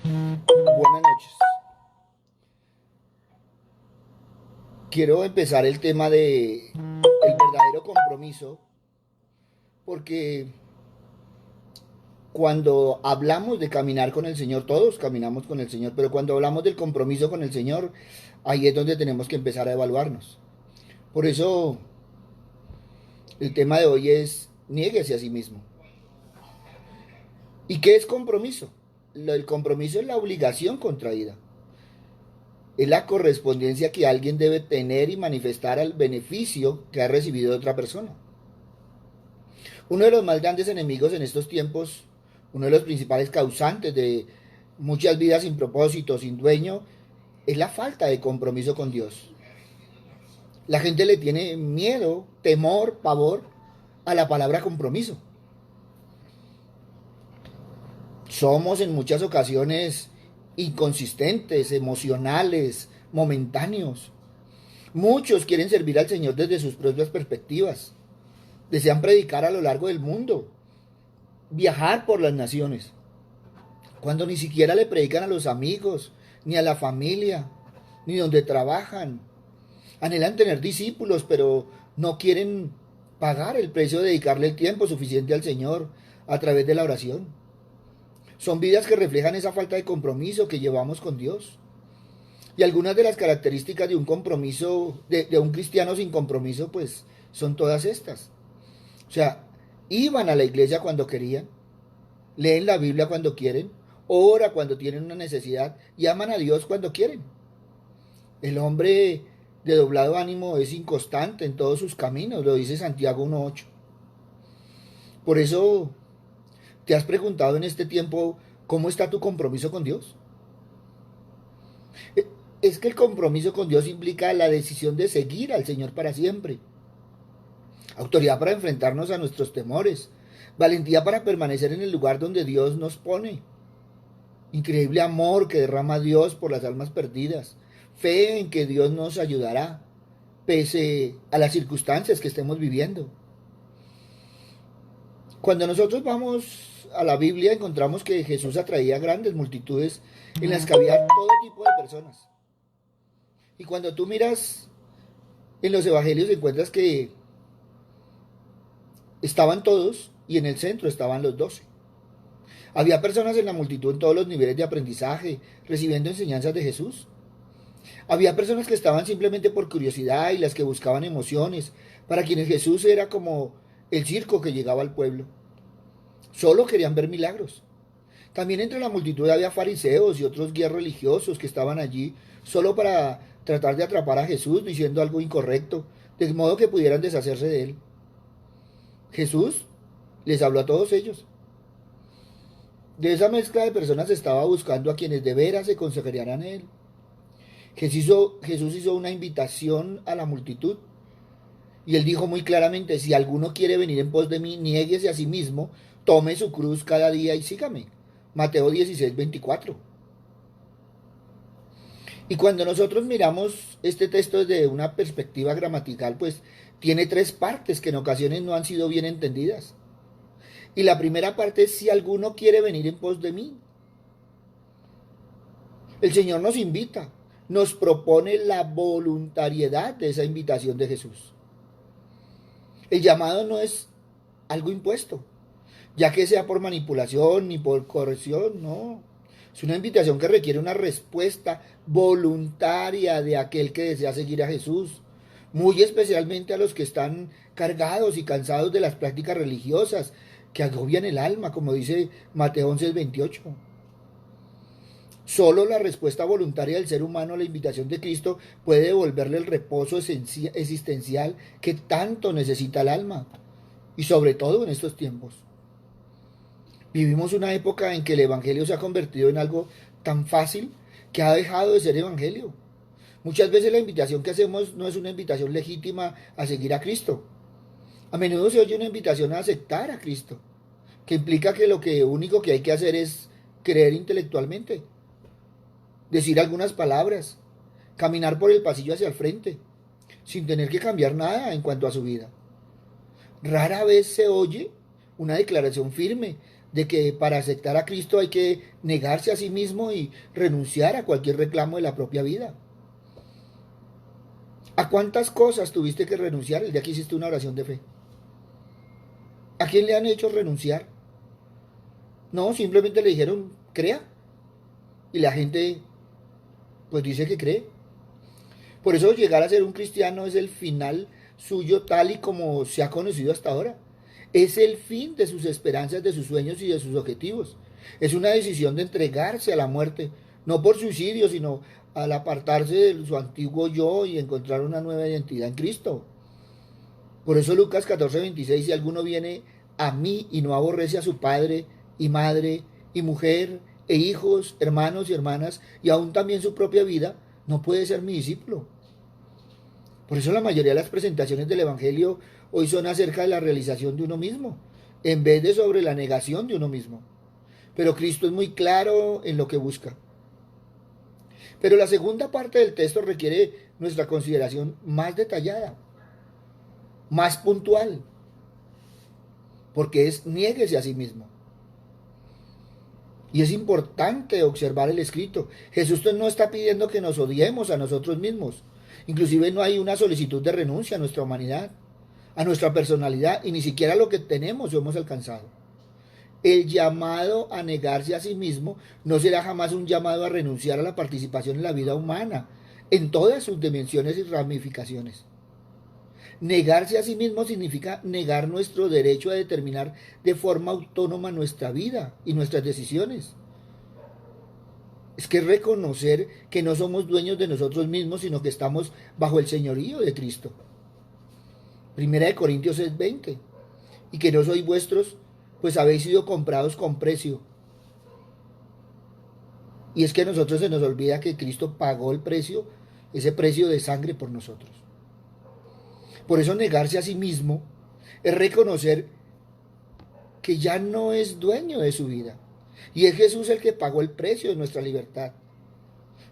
Buenas noches. Quiero empezar el tema de el verdadero compromiso porque cuando hablamos de caminar con el Señor, todos caminamos con el Señor, pero cuando hablamos del compromiso con el Señor, ahí es donde tenemos que empezar a evaluarnos. Por eso el tema de hoy es niéguese a sí mismo. ¿Y qué es compromiso? El compromiso es la obligación contraída. Es la correspondencia que alguien debe tener y manifestar al beneficio que ha recibido de otra persona. Uno de los más grandes enemigos en estos tiempos, uno de los principales causantes de muchas vidas sin propósito, sin dueño, es la falta de compromiso con Dios. La gente le tiene miedo, temor, pavor a la palabra compromiso. Somos en muchas ocasiones inconsistentes, emocionales, momentáneos. Muchos quieren servir al Señor desde sus propias perspectivas. Desean predicar a lo largo del mundo, viajar por las naciones, cuando ni siquiera le predican a los amigos, ni a la familia, ni donde trabajan. Anhelan tener discípulos, pero no quieren pagar el precio de dedicarle el tiempo suficiente al Señor a través de la oración. Son vidas que reflejan esa falta de compromiso que llevamos con Dios. Y algunas de las características de un compromiso, de un cristiano sin compromiso, pues son todas estas. O sea, iban a la iglesia cuando querían, leen la Biblia cuando quieren, ora cuando tienen una necesidad y aman a Dios cuando quieren. El hombre de doblado ánimo es inconstante en todos sus caminos, lo dice Santiago 1:8. Por eso, ¿te has preguntado en este tiempo cómo está tu compromiso con Dios? Es que el compromiso con Dios implica la decisión de seguir al Señor para siempre, autoridad para enfrentarnos a nuestros temores, valentía para permanecer en el lugar donde Dios nos pone, increíble amor que derrama Dios por las almas perdidas, fe en que Dios nos ayudará, pese a las circunstancias que estemos viviendo. Cuando nosotros vamos a la Biblia encontramos que Jesús atraía grandes multitudes en las que había todo tipo de personas. Y cuando tú miras en los evangelios encuentras que estaban todos y en el centro estaban los 12. Había personas en la multitud en todos los niveles de aprendizaje, recibiendo enseñanzas de Jesús. Había personas que estaban simplemente por curiosidad y las que buscaban emociones, para quienes Jesús era como el circo que llegaba al pueblo. Solo querían ver milagros. También entre la multitud había fariseos y otros guías religiosos que estaban allí solo para tratar de atrapar a Jesús diciendo algo incorrecto, de modo que pudieran deshacerse de él. Jesús les habló a todos ellos. De esa mezcla de personas estaba buscando a quienes de veras se consagrarían a él. Jesús hizo una invitación a la multitud y él dijo muy claramente, si alguno quiere venir en pos de mí, niéguese a sí mismo, tome su cruz cada día y sígame. Mateo 16:24. Y cuando nosotros miramos este texto desde una perspectiva gramatical, pues tiene tres partes que en ocasiones no han sido bien entendidas. Y la primera parte es si alguno quiere venir en pos de mí. El Señor nos invita, nos propone la voluntariedad de esa invitación de Jesús. El llamado no es algo impuesto, ya que sea por manipulación ni por corrección, no. Es una invitación que requiere una respuesta voluntaria de aquel que desea seguir a Jesús, muy especialmente a los que están cargados y cansados de las prácticas religiosas que agobian el alma, como dice Mateo 11:28. Solo la respuesta voluntaria del ser humano a la invitación de Cristo puede devolverle el reposo existencial que tanto necesita el alma, y sobre todo en estos tiempos. Vivimos una época en que el Evangelio se ha convertido en algo tan fácil que ha dejado de ser Evangelio. Muchas veces la invitación que hacemos no es una invitación legítima a seguir a Cristo. A menudo se oye una invitación a aceptar a Cristo, que implica que lo único que hay que hacer es creer intelectualmente, decir algunas palabras, caminar por el pasillo hacia el frente, sin tener que cambiar nada en cuanto a su vida. Rara vez se oye una declaración firme de que para aceptar a Cristo hay que negarse a sí mismo y renunciar a cualquier reclamo de la propia vida. ¿A cuántas cosas tuviste que renunciar el día que hiciste una oración de fe? ¿A quién le han hecho renunciar? No, simplemente le dijeron, crea. Y la gente, pues dice que cree. Por eso llegar a ser un cristiano es el final suyo tal y como se ha conocido hasta ahora. Es el fin de sus esperanzas, de sus sueños y de sus objetivos. Es una decisión de entregarse a la muerte, no por suicidio, sino al apartarse de su antiguo yo y encontrar una nueva identidad en Cristo. Por eso Lucas 14:26, si alguno viene a mí y no aborrece a su padre y madre y mujer e hijos, hermanos y hermanas, y aún también su propia vida, no puede ser mi discípulo. Por eso la mayoría de las presentaciones del Evangelio hoy son acerca de la realización de uno mismo, en vez de sobre la negación de uno mismo. Pero Cristo es muy claro en lo que busca. Pero la segunda parte del texto requiere nuestra consideración más detallada, más puntual, porque es niéguese a sí mismo. Y es importante observar el escrito. Jesús no está pidiendo que nos odiemos a nosotros mismos. Inclusive no hay una solicitud de renuncia a nuestra humanidad, a nuestra personalidad, y ni siquiera lo que tenemos o hemos alcanzado. El llamado a negarse a sí mismo no será jamás un llamado a renunciar a la participación en la vida humana, en todas sus dimensiones y ramificaciones. Negarse a sí mismo significa negar nuestro derecho a determinar de forma autónoma nuestra vida y nuestras decisiones. Es que reconocer que no somos dueños de nosotros mismos, sino que estamos bajo el señorío de Cristo. Primera de Corintios 6:20. Y que no sois vuestros, pues habéis sido comprados con precio. Y es que a nosotros se nos olvida que Cristo pagó el precio, ese precio de sangre por nosotros. Por eso negarse a sí mismo es reconocer que ya no es dueño de su vida. Y es Jesús el que pagó el precio de nuestra libertad,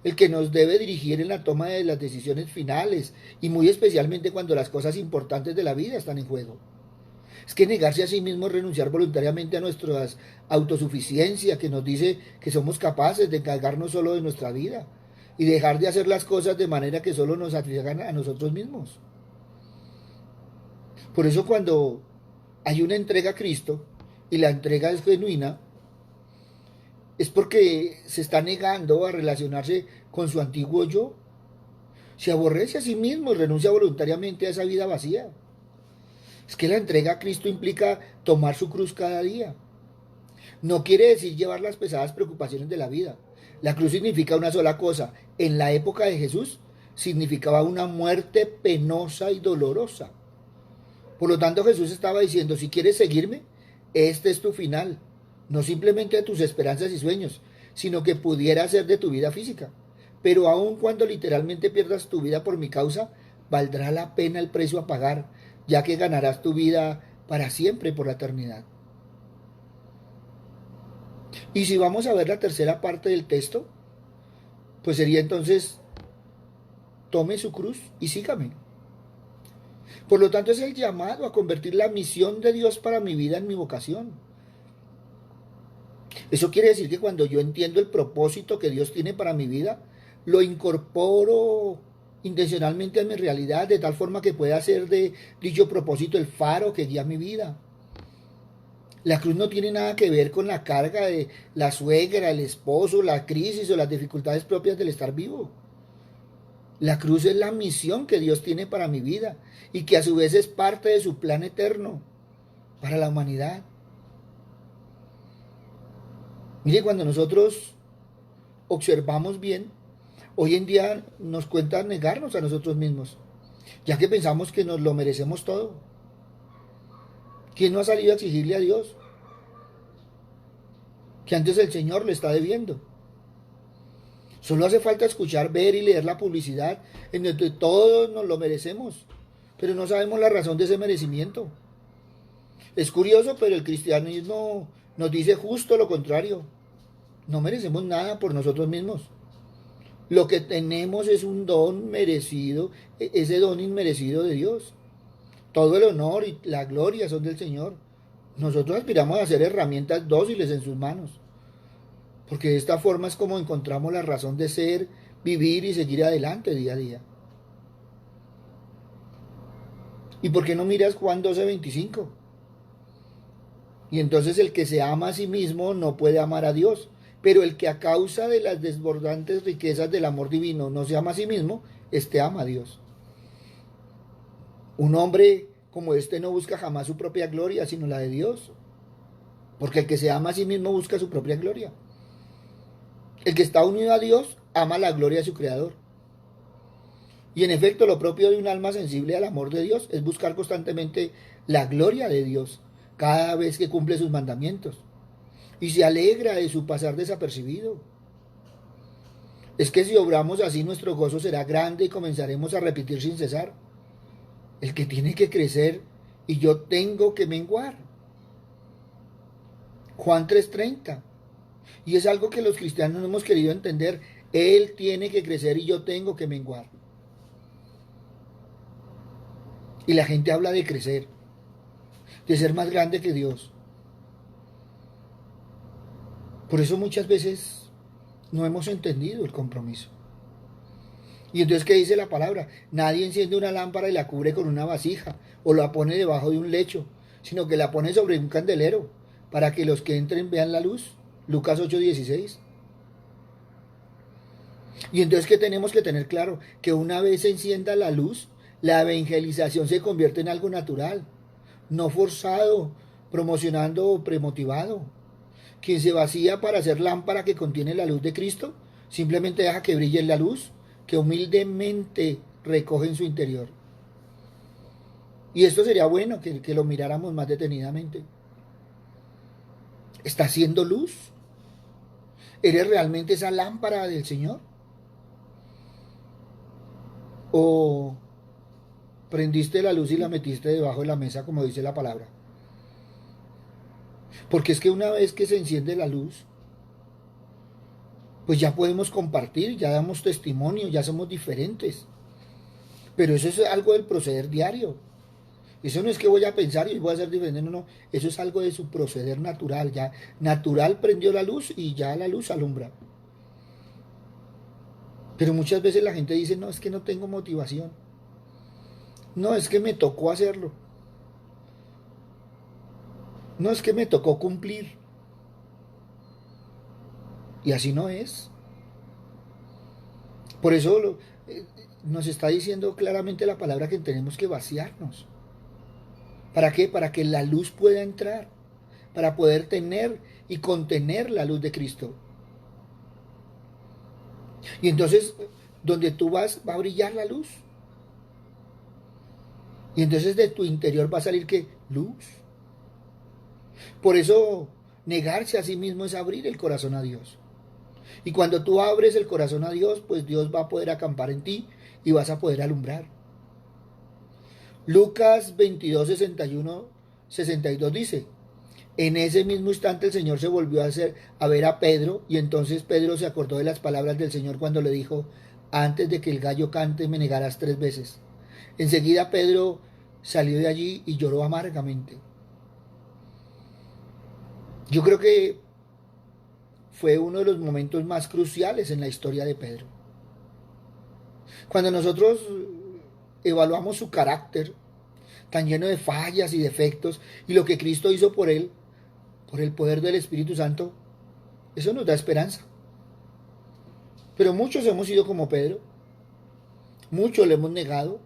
el que nos debe dirigir en la toma de las decisiones finales y muy especialmente cuando las cosas importantes de la vida están en juego. Es que negarse a sí mismo es renunciar voluntariamente a nuestra autosuficiencia que nos dice que somos capaces de encargarnos solo de nuestra vida y dejar de hacer las cosas de manera que solo nos satisfagan a nosotros mismos. Por eso cuando hay una entrega a Cristo y la entrega es genuina, es porque se está negando a relacionarse con su antiguo yo. Se aborrece a sí mismo y renuncia voluntariamente a esa vida vacía. Es que la entrega a Cristo implica tomar su cruz cada día. No quiere decir llevar las pesadas preocupaciones de la vida. La cruz significa una sola cosa. En la época de Jesús significaba una muerte penosa y dolorosa. Por lo tanto, Jesús estaba diciendo, si quieres seguirme, este es tu final. No simplemente de tus esperanzas y sueños, sino que pudiera ser de tu vida física. Pero aun cuando literalmente pierdas tu vida por mi causa, valdrá la pena el precio a pagar, ya que ganarás tu vida para siempre por la eternidad. Y si vamos a ver la tercera parte del texto, pues sería entonces, tome su cruz y sígame. Por lo tanto, es el llamado a convertir la misión de Dios para mi vida en mi vocación. Eso quiere decir que cuando yo entiendo el propósito que Dios tiene para mi vida, lo incorporo intencionalmente a mi realidad de tal forma que pueda ser de dicho propósito el faro que guía mi vida. La cruz no tiene nada que ver con la carga de la suegra, el esposo, la crisis o las dificultades propias del estar vivo. La cruz es la misión que Dios tiene para mi vida y que a su vez es parte de su plan eterno para la humanidad. Mire, cuando nosotros observamos bien, hoy en día nos cuesta negarnos a nosotros mismos, ya que pensamos que nos lo merecemos todo. ¿Quién no ha salido a exigirle a Dios que antes el Señor le está debiendo? Solo hace falta escuchar, ver y leer la publicidad en donde todos nos lo merecemos, pero no sabemos la razón de ese merecimiento. Es curioso, pero el cristianismo nos dice justo lo contrario. No merecemos nada por nosotros mismos. Lo que tenemos es un don merecido, ese don inmerecido de Dios. Todo el honor y la gloria son del Señor. Nosotros aspiramos a ser herramientas dóciles en sus manos, porque de esta forma es como encontramos la razón de ser, vivir y seguir adelante día a día. ¿Y por qué no miras Juan 12:25? Y entonces el que se ama a sí mismo no puede amar a Dios, pero el que a causa de las desbordantes riquezas del amor divino no se ama a sí mismo, este ama a Dios. Un hombre como este no busca jamás su propia gloria, sino la de Dios, porque el que se ama a sí mismo busca su propia gloria. El que está unido a Dios ama la gloria de su Creador. Y en efecto, lo propio de un alma sensible al amor de Dios es buscar constantemente la gloria de Dios cada vez que cumple sus mandamientos y se alegra de su pasar desapercibido. Es que si obramos así, nuestro gozo será grande y comenzaremos a repetir sin cesar: el que tiene que crecer y yo tengo que menguar. Juan 3:30. Y es algo que los cristianos no hemos querido entender. Él tiene que crecer y yo tengo que menguar. Y la gente habla de crecer, de ser más grande que Dios. Por eso muchas veces no hemos entendido el compromiso. Y entonces, ¿qué dice la palabra? Nadie enciende una lámpara y la cubre con una vasija o la pone debajo de un lecho, sino que la pone sobre un candelero para que los que entren vean la luz. Lucas 8:16. Y entonces, ¿qué tenemos que tener claro? Que una vez se encienda la luz, la evangelización se convierte en algo natural, no forzado, promocionando o premotivado. Quien se vacía para ser lámpara que contiene la luz de Cristo, simplemente deja que brille la luz que humildemente recoge en su interior. Y esto sería bueno que lo miráramos más detenidamente. ¿Está haciendo luz? ¿Eres realmente esa lámpara del Señor? ¿O prendiste la luz y la metiste debajo de la mesa, como dice la palabra? Porque es que una vez que se enciende la luz, pues ya podemos compartir, ya damos testimonio, ya somos diferentes. Pero eso es algo del proceder diario. Eso no es que voy a pensar y voy a ser diferente, no, no. Eso es algo de su proceder natural. Ya natural prendió la luz y ya la luz alumbra. Pero muchas veces la gente dice: no, es que no tengo motivación. No, es que me tocó hacerlo. No, es que me tocó cumplir. Y así no es. Por eso nos está diciendo claramente la palabra que tenemos que vaciarnos. ¿Para qué? Para que la luz pueda entrar. Para poder tener y contener la luz de Cristo. Y entonces, donde tú vas, va a brillar la luz. Y entonces de tu interior va a salir, ¿qué? Luz. Por eso, negarse a sí mismo es abrir el corazón a Dios. Y cuando tú abres el corazón a Dios, pues Dios va a poder acampar en ti y vas a poder alumbrar. Lucas 22, 61, 62 dice: en ese mismo instante el Señor se volvió a ver a Pedro, y entonces Pedro se acordó de las palabras del Señor cuando le dijo: antes de que el gallo cante me negarás 3 veces. Enseguida Pedro salió de allí y lloró amargamente. Yo creo que fue uno de los momentos más cruciales en la historia de Pedro. Cuando nosotros evaluamos su carácter, tan lleno de fallas y defectos, y lo que Cristo hizo por él, por el poder del Espíritu Santo, eso nos da esperanza. Pero muchos hemos sido como Pedro, muchos le hemos negado,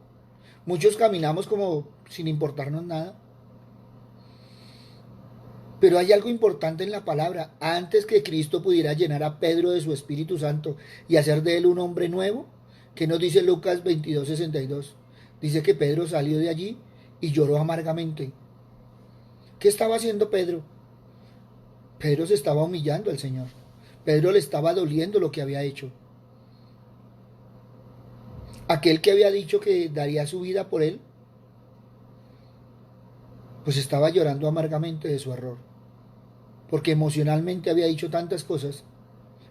muchos caminamos como sin importarnos nada. Pero hay algo importante en la palabra. Antes que Cristo pudiera llenar a Pedro de su Espíritu Santo y hacer de él un hombre nuevo, ¿qué nos dice Lucas 22, 62? Dice que Pedro salió de allí y lloró amargamente. ¿Qué estaba haciendo Pedro? Pedro se estaba humillando al Señor. Pedro le estaba doliendo lo que había hecho. Aquel que había dicho que daría su vida por él, pues estaba llorando amargamente de su error. Porque emocionalmente había dicho tantas cosas,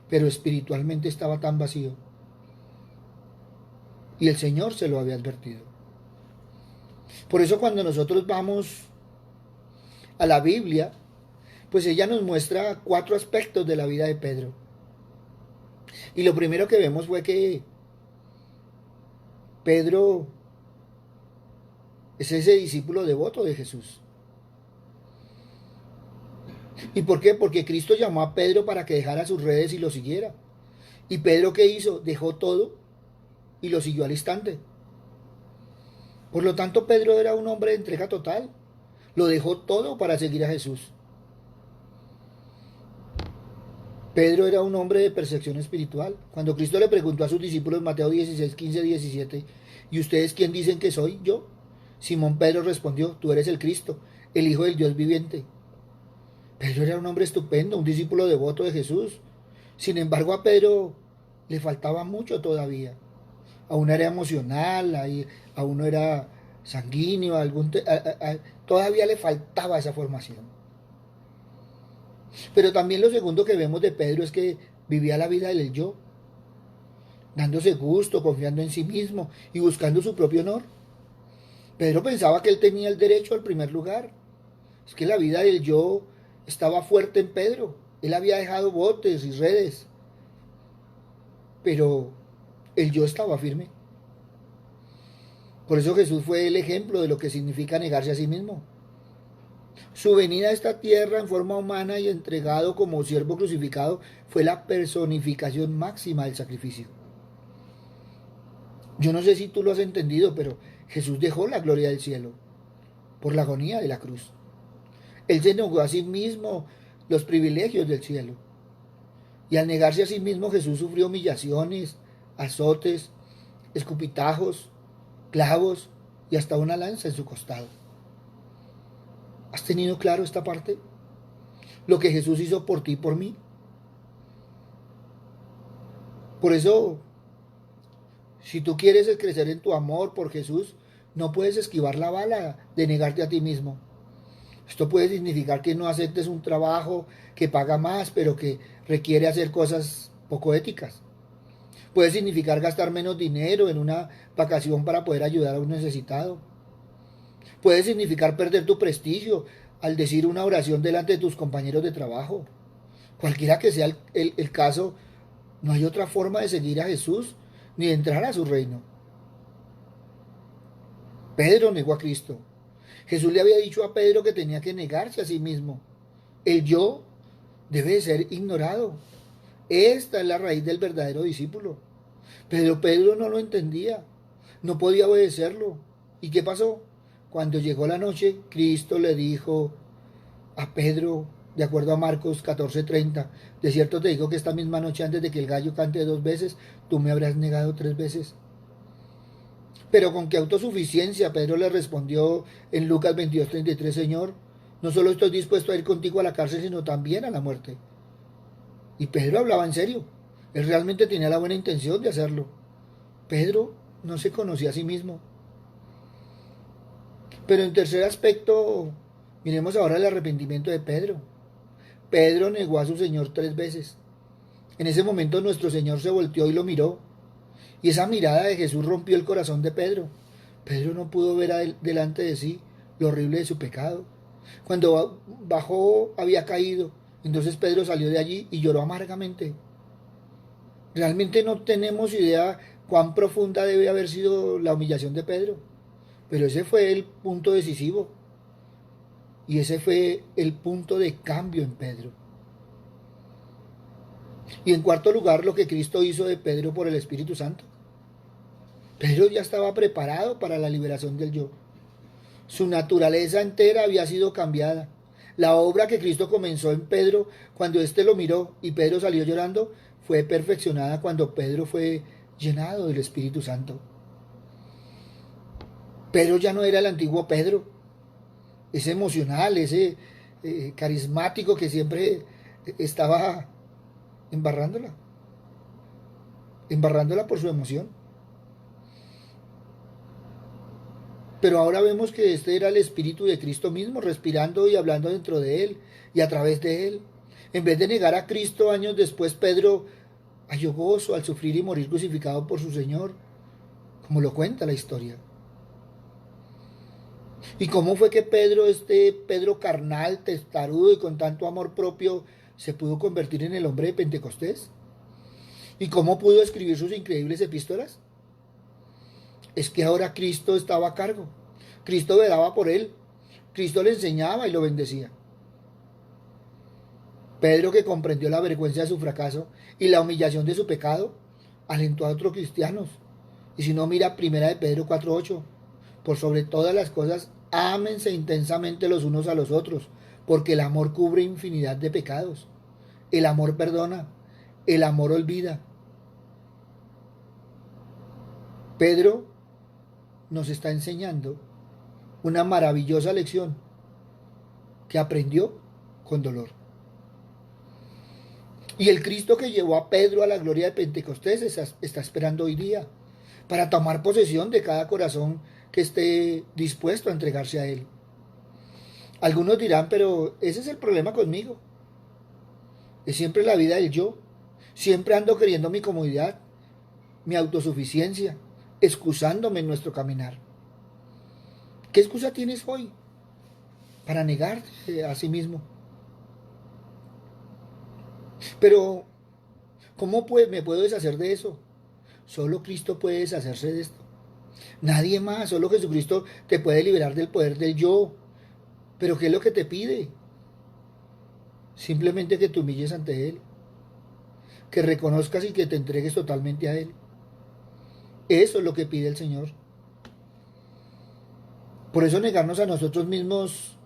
pero espiritualmente estaba tan vacío. Y el Señor se lo había advertido. Por eso cuando nosotros vamos a la Biblia, pues ella nos muestra 4 aspectos de la vida de Pedro. Y lo primero que vemos fue que Pedro es ese discípulo devoto de Jesús. ¿Y por qué? Porque Cristo llamó a Pedro para que dejara sus redes y lo siguiera. ¿Y Pedro qué hizo? Dejó todo y lo siguió al instante. Por lo tanto, Pedro era un hombre de entrega total. Lo dejó todo para seguir a Jesús. Pedro era un hombre de percepción espiritual. Cuando Cristo le preguntó a sus discípulos, Mateo 16, 15, 17, ¿y ustedes quién dicen que soy? Yo. Simón Pedro respondió, tú eres el Cristo, el Hijo del Dios viviente. Pedro era un hombre estupendo, un discípulo devoto de Jesús. Sin embargo, a Pedro le faltaba mucho todavía. Aún era emocional, aún no era sanguíneo, todavía le faltaba esa formación. Pero también lo segundo que vemos de Pedro es que vivía la vida del yo, dándose gusto, confiando en sí mismo y buscando su propio honor. Pedro pensaba que él tenía el derecho al primer lugar. Es que la vida del yo estaba fuerte en Pedro. Él había dejado botes y redes, pero el yo estaba firme. Por eso Jesús fue el ejemplo de lo que significa negarse a sí mismo. Su venida a esta tierra en forma humana y entregado como siervo crucificado fue la personificación máxima del sacrificio. Yo no sé si tú lo has entendido, pero Jesús dejó la gloria del cielo por la agonía de la cruz. Él se negó a sí mismo los privilegios del cielo. Y al negarse a sí mismo, Jesús sufrió humillaciones, azotes, escupitajos, clavos y hasta una lanza en su costado. ¿Has tenido claro esta parte? Lo que Jesús hizo por ti y por mí. Por eso, si tú quieres crecer en tu amor por Jesús, no puedes esquivar la bala de negarte a ti mismo. Esto puede significar que no aceptes un trabajo que paga más, pero que requiere hacer cosas poco éticas. Puede significar gastar menos dinero en una vacación para poder ayudar a un necesitado. Puede significar perder tu prestigio al decir una oración delante de tus compañeros de trabajo. Cualquiera que sea el caso, no hay otra forma de seguir a Jesús ni de entrar a su reino. Pedro negó a Cristo. Jesús le había dicho a Pedro que tenía que negarse a sí mismo. El yo debe ser ignorado. Esta es la raíz del verdadero discípulo. Pero Pedro no lo entendía. No podía obedecerlo. ¿Y qué pasó? Cuando llegó la noche, Cristo le dijo a Pedro, de acuerdo a Marcos 14:30, de cierto te digo que esta misma noche antes de que el gallo cante 2 veces, tú me habrás negado 3 veces. Pero con qué autosuficiencia Pedro le respondió en Lucas 22:33, Señor, no solo estoy dispuesto a ir contigo a la cárcel, sino también a la muerte. Y Pedro hablaba en serio. Él realmente tenía la buena intención de hacerlo. Pedro no se conocía a sí mismo. Pero en tercer aspecto, miremos ahora el arrepentimiento de Pedro. Pedro negó a su Señor 3 veces. En ese momento nuestro Señor se volteó y lo miró. Y esa mirada de Jesús rompió el corazón de Pedro. Pedro no pudo ver delante de sí lo horrible de su pecado. Cuando bajó había caído. Entonces Pedro salió de allí y lloró amargamente. Realmente no tenemos idea cuán profunda debe haber sido la humillación de Pedro. Pero ese fue el punto decisivo. Y ese fue el punto de cambio en Pedro. Y en cuarto lugar, lo que Cristo hizo de Pedro por el Espíritu Santo. Pedro ya estaba preparado para la liberación del yo. Su naturaleza entera había sido cambiada. La obra que Cristo comenzó en Pedro cuando éste lo miró y Pedro salió llorando fue perfeccionada cuando Pedro fue llenado del Espíritu Santo. Pedro ya no era el antiguo Pedro, ese emocional, ese carismático que siempre estaba embarrándola por su emoción. Pero ahora vemos que este era el Espíritu de Cristo mismo, respirando y hablando dentro de él y a través de él. En vez de negar a Cristo años después, Pedro halló gozo al sufrir y morir crucificado por su Señor, como lo cuenta la historia. ¿Y cómo fue que Pedro, este Pedro carnal, testarudo y con tanto amor propio, se pudo convertir en el hombre de Pentecostés? ¿Y cómo pudo escribir sus increíbles epístolas? Es que ahora Cristo estaba a cargo. Cristo velaba por él. Cristo le enseñaba y lo bendecía. Pedro, que comprendió la vergüenza de su fracaso y la humillación de su pecado, alentó a otros cristianos. Y si no, mira primera de Pedro 4:8. Por sobre todas las cosas, ámense intensamente los unos a los otros, porque el amor cubre infinidad de pecados. El amor perdona, el amor olvida. Pedro nos está enseñando una maravillosa lección que aprendió con dolor. Y el Cristo que llevó a Pedro a la gloria de Pentecostés está esperando hoy día para tomar posesión de cada corazón que esté dispuesto a entregarse a Él. Algunos dirán, pero ese es el problema conmigo. Es siempre la vida del yo. Siempre ando queriendo mi comodidad, mi autosuficiencia, excusándome en nuestro caminar. ¿Qué excusa tienes hoy para negarte a sí mismo? Pero, ¿cómo me puedo deshacer de eso? Solo Cristo puede deshacerse de esto. Nadie más, solo Jesucristo te puede liberar del poder del yo. Pero ¿qué es lo que te pide? Simplemente que te humilles ante Él, que reconozcas y que te entregues totalmente a Él. Eso es lo que pide el Señor. Por eso negarnos a nosotros mismos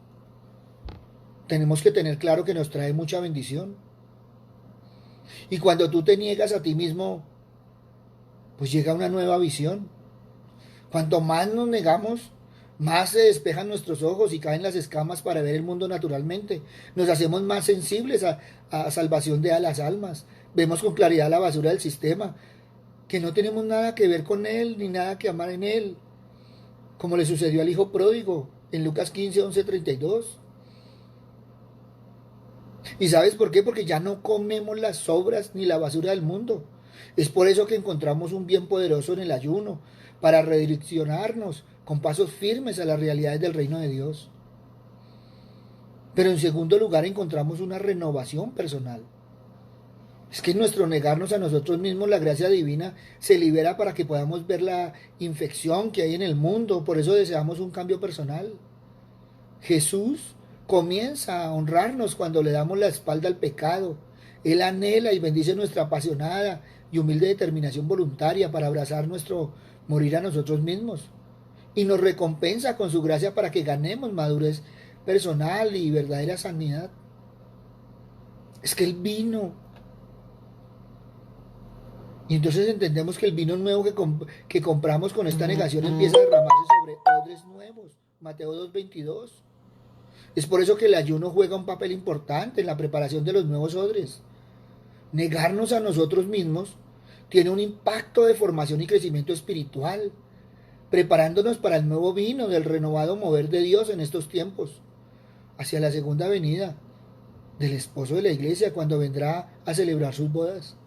tenemos que tener claro que nos trae mucha bendición. Y cuando tú te niegas a ti mismo, pues llega una nueva visión. Cuanto más nos negamos, más se despejan nuestros ojos y caen las escamas para ver el mundo naturalmente. Nos hacemos más sensibles a salvación de las almas. Vemos con claridad la basura del sistema, que no tenemos nada que ver con él, ni nada que amar en él. Como le sucedió al hijo pródigo en Lucas 15:11-32. ¿Y sabes por qué? Porque ya no comemos las sobras ni la basura del mundo. Es por eso que encontramos un bien poderoso en el ayuno, para redireccionarnos con pasos firmes a las realidades del reino de Dios. Pero en segundo lugar encontramos una renovación personal. Es que en nuestro negarnos a nosotros mismos, la gracia divina se libera para que podamos ver la infección que hay en el mundo. Por eso deseamos un cambio personal. Jesús comienza a honrarnos cuando le damos la espalda al pecado. Él anhela y bendice nuestra apasionada y humilde determinación voluntaria para abrazar nuestro morir a nosotros mismos. Y nos recompensa con su gracia para que ganemos madurez personal y verdadera sanidad. Es que Él vino. Y entonces entendemos que el vino nuevo que compramos con esta negación empieza a derramarse sobre odres nuevos. Mateo 2:22. Es por eso que el ayuno juega un papel importante en la preparación de los nuevos odres. Negarnos a nosotros mismos tiene un impacto de formación y crecimiento espiritual, preparándonos para el nuevo vino del renovado mover de Dios en estos tiempos, hacia la segunda venida del esposo de la iglesia cuando vendrá a celebrar sus bodas.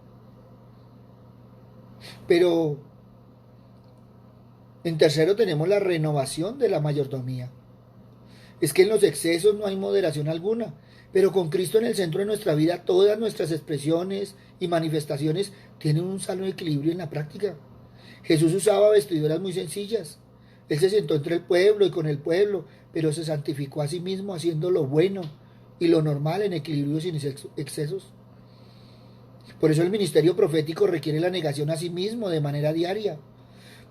Pero en tercero tenemos la renovación de la mayordomía. Es que en los excesos no hay moderación alguna, pero con Cristo en el centro de nuestra vida, todas nuestras expresiones y manifestaciones tienen un sano equilibrio en la práctica. Jesús usaba vestiduras muy sencillas. Él se sentó entre el pueblo y con el pueblo, pero se santificó a sí mismo haciendo lo bueno y lo normal en equilibrio sin excesos. Por eso el ministerio profético requiere la negación a sí mismo de manera diaria.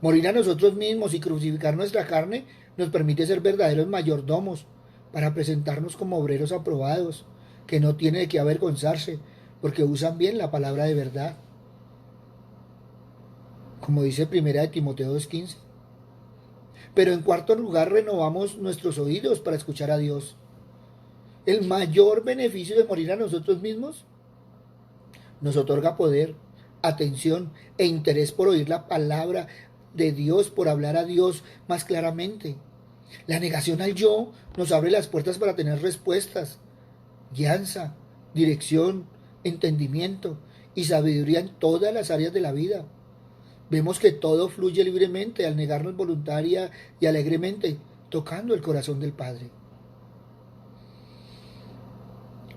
Morir a nosotros mismos y crucificar nuestra carne nos permite ser verdaderos mayordomos para presentarnos como obreros aprobados, que no tienen de qué avergonzarse, porque usan bien la palabra de verdad. Como dice primera de Timoteo 2:15. Pero en cuarto lugar, renovamos nuestros oídos para escuchar a Dios. El mayor beneficio de morir a nosotros mismos nos otorga poder, atención e interés por oír la palabra de Dios, por hablar a Dios más claramente. La negación al yo nos abre las puertas para tener respuestas, guianza, dirección, entendimiento y sabiduría en todas las áreas de la vida. Vemos que todo fluye libremente al negarnos voluntaria y alegremente tocando el corazón del Padre.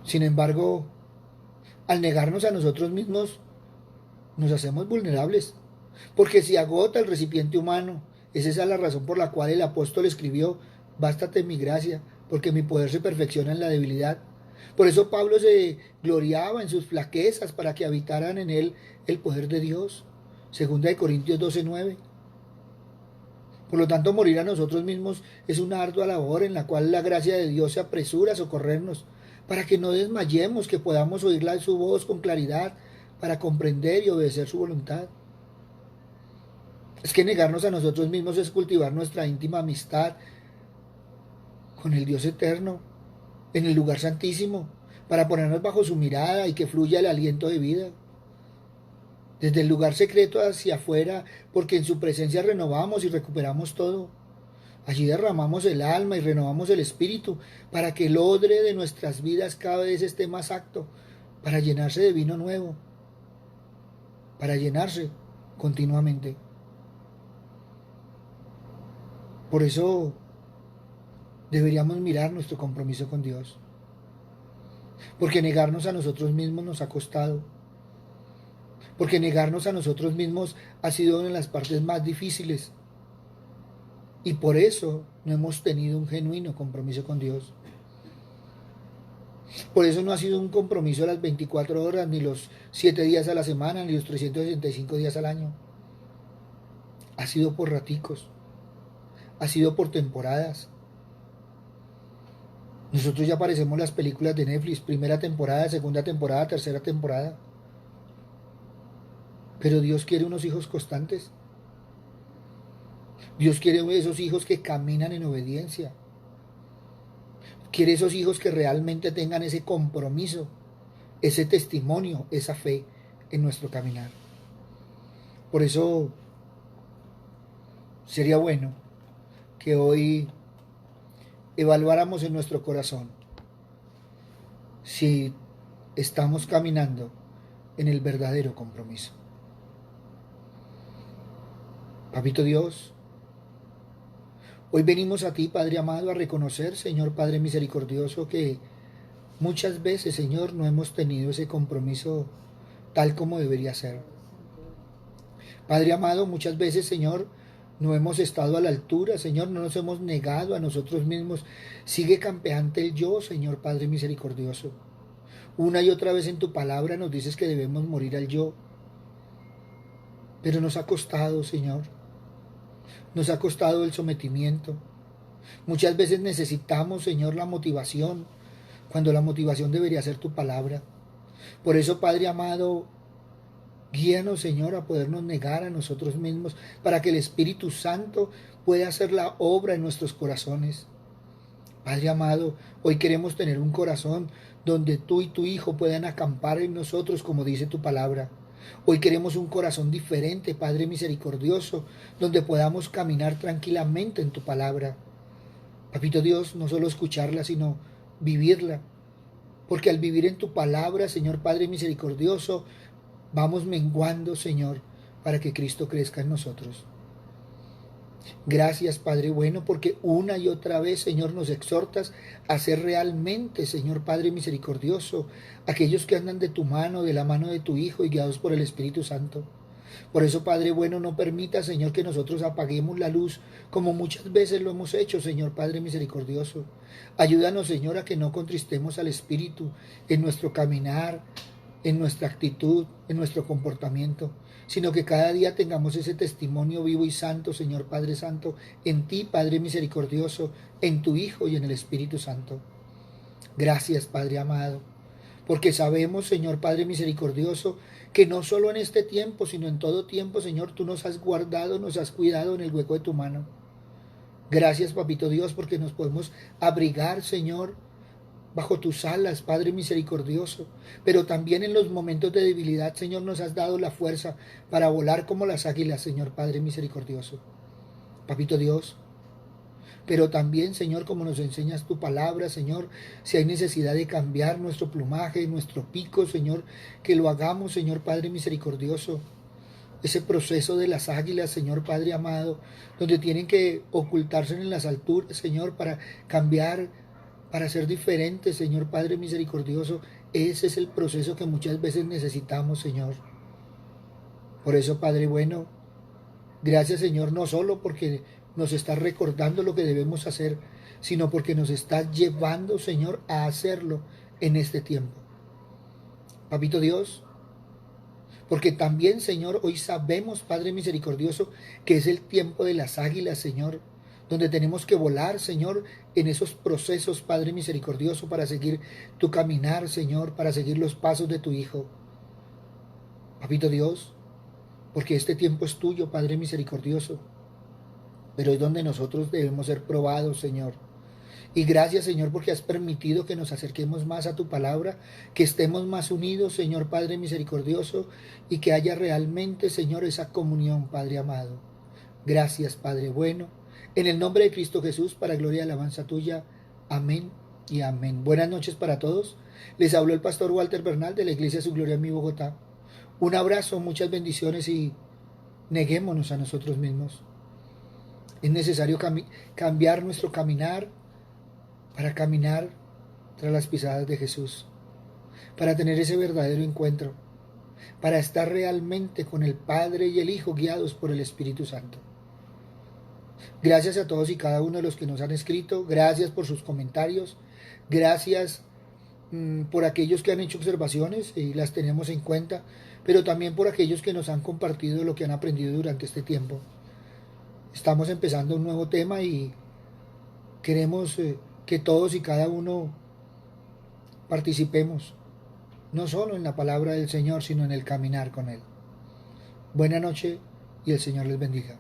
Sin embargo, al negarnos a nosotros mismos, nos hacemos vulnerables. Porque si agota el recipiente humano, es esa la razón por la cual el apóstol escribió: bástate mi gracia, porque mi poder se perfecciona en la debilidad. Por eso Pablo se gloriaba en sus flaquezas para que habitaran en él el poder de Dios. Segunda de Corintios 12:9. Por lo tanto, morir a nosotros mismos es una ardua labor en la cual la gracia de Dios se apresura a socorrernos, para que no desmayemos, que podamos oírla su voz con claridad, para comprender y obedecer su voluntad. Es que negarnos a nosotros mismos es cultivar nuestra íntima amistad con el Dios eterno, en el lugar santísimo, para ponernos bajo su mirada y que fluya el aliento de vida. Desde el lugar secreto hacia afuera, porque en su presencia renovamos y recuperamos todo. Allí derramamos el alma y renovamos el espíritu, para que el odre de nuestras vidas cada vez esté más acto, para llenarse de vino nuevo, para llenarse continuamente. Por eso deberíamos mirar nuestro compromiso con Dios, porque negarnos a nosotros mismos nos ha costado, porque negarnos a nosotros mismos ha sido una de las partes más difíciles, y por eso no hemos tenido un genuino compromiso con Dios. Por eso no ha sido un compromiso a las 24 horas, ni los 7 días a la semana, ni los 365 días al año. Ha sido por raticos, ha sido por temporadas. Nosotros ya parecemos las películas de Netflix: primera temporada, segunda temporada, tercera temporada. Pero Dios quiere unos hijos constantes. Dios quiere esos hijos que caminan en obediencia. Quiere esos hijos que realmente tengan ese compromiso, ese testimonio, esa fe en nuestro caminar. Por eso sería bueno que hoy evaluáramos en nuestro corazón si estamos caminando en el verdadero compromiso. Papito Dios, hoy venimos a ti, Padre amado, a reconocer, Señor Padre misericordioso, que muchas veces, Señor, no hemos tenido ese compromiso tal como debería ser. Padre amado, muchas veces, Señor, no hemos estado a la altura, Señor, no nos hemos negado a nosotros mismos. Sigue campeante el yo, Señor Padre misericordioso. Una y otra vez en tu palabra nos dices que debemos morir al yo. Pero nos ha costado, Señor. Nos ha costado el sometimiento. Muchas veces necesitamos, Señor, la motivación, cuando la motivación debería ser tu palabra. Por eso, Padre amado, guíanos, Señor, a podernos negar a nosotros mismos, para que el Espíritu Santo pueda hacer la obra en nuestros corazones. Padre amado, hoy queremos tener un corazón donde tú y tu Hijo puedan acampar en nosotros, como dice tu palabra. Hoy queremos un corazón diferente, Padre misericordioso, donde podamos caminar tranquilamente en tu palabra. Papito Dios, no solo escucharla, sino vivirla. Porque al vivir en tu palabra, Señor Padre misericordioso, vamos menguando, Señor, para que Cristo crezca en nosotros. Gracias, Padre bueno, porque una y otra vez, Señor, nos exhortas a ser realmente, Señor Padre misericordioso, aquellos que andan de tu mano, de la mano de tu Hijo y guiados por el Espíritu Santo. Por eso, Padre bueno, no permita, Señor, que nosotros apaguemos la luz, como muchas veces lo hemos hecho, Señor Padre misericordioso. Ayúdanos, Señor, a que no contristemos al Espíritu en nuestro caminar, en nuestra actitud, en nuestro comportamiento, sino que cada día tengamos ese testimonio vivo y santo, Señor Padre Santo, en ti, Padre misericordioso, en tu Hijo y en el Espíritu Santo. Gracias, Padre amado, porque sabemos, Señor Padre misericordioso, que no solo en este tiempo, sino en todo tiempo, Señor, tú nos has guardado, nos has cuidado en el hueco de tu mano. Gracias, Papito Dios, porque nos podemos abrigar, Señor, bajo tus alas, Padre misericordioso, pero también en los momentos de debilidad, Señor, nos has dado la fuerza para volar como las águilas, Señor Padre misericordioso. Papito Dios, pero también, Señor, como nos enseñas tu palabra, Señor, si hay necesidad de cambiar nuestro plumaje, nuestro pico, Señor, que lo hagamos, Señor Padre misericordioso, ese proceso de las águilas, Señor Padre amado, donde tienen que ocultarse en las alturas, Señor, para cambiar, para ser diferentes, Señor Padre misericordioso. Ese es el proceso que muchas veces necesitamos, Señor. Por eso, Padre bueno, gracias, Señor, no solo porque nos está recordando lo que debemos hacer, sino porque nos está llevando, Señor, a hacerlo en este tiempo. Papito Dios, porque también, Señor, hoy sabemos, Padre misericordioso, que es el tiempo de las águilas, Señor, donde tenemos que volar, Señor, en esos procesos, Padre misericordioso, para seguir tu caminar, Señor, para seguir los pasos de tu Hijo. Papito Dios, porque este tiempo es tuyo, Padre misericordioso, pero es donde nosotros debemos ser probados, Señor. Y gracias, Señor, porque has permitido que nos acerquemos más a tu palabra, que estemos más unidos, Señor Padre misericordioso, y que haya realmente, Señor, esa comunión, Padre amado. Gracias, Padre bueno. En el nombre de Cristo Jesús, para gloria y alabanza tuya. Amén y amén. Buenas noches para todos. Les habló el pastor Walter Bernal de la Iglesia Su Gloria en mi Bogotá. Un abrazo, muchas bendiciones y neguémonos a nosotros mismos. Es necesario cambiar nuestro caminar para caminar tras las pisadas de Jesús, para tener ese verdadero encuentro, para estar realmente con el Padre y el Hijo guiados por el Espíritu Santo. Gracias a todos y cada uno de los que nos han escrito, gracias por sus comentarios, gracias por aquellos que han hecho observaciones y las tenemos en cuenta, pero también por aquellos que nos han compartido lo que han aprendido durante este tiempo. Estamos empezando un nuevo tema y queremos que todos y cada uno participemos, no solo en la palabra del Señor, sino en el caminar con Él. Buena noche y el Señor les bendiga.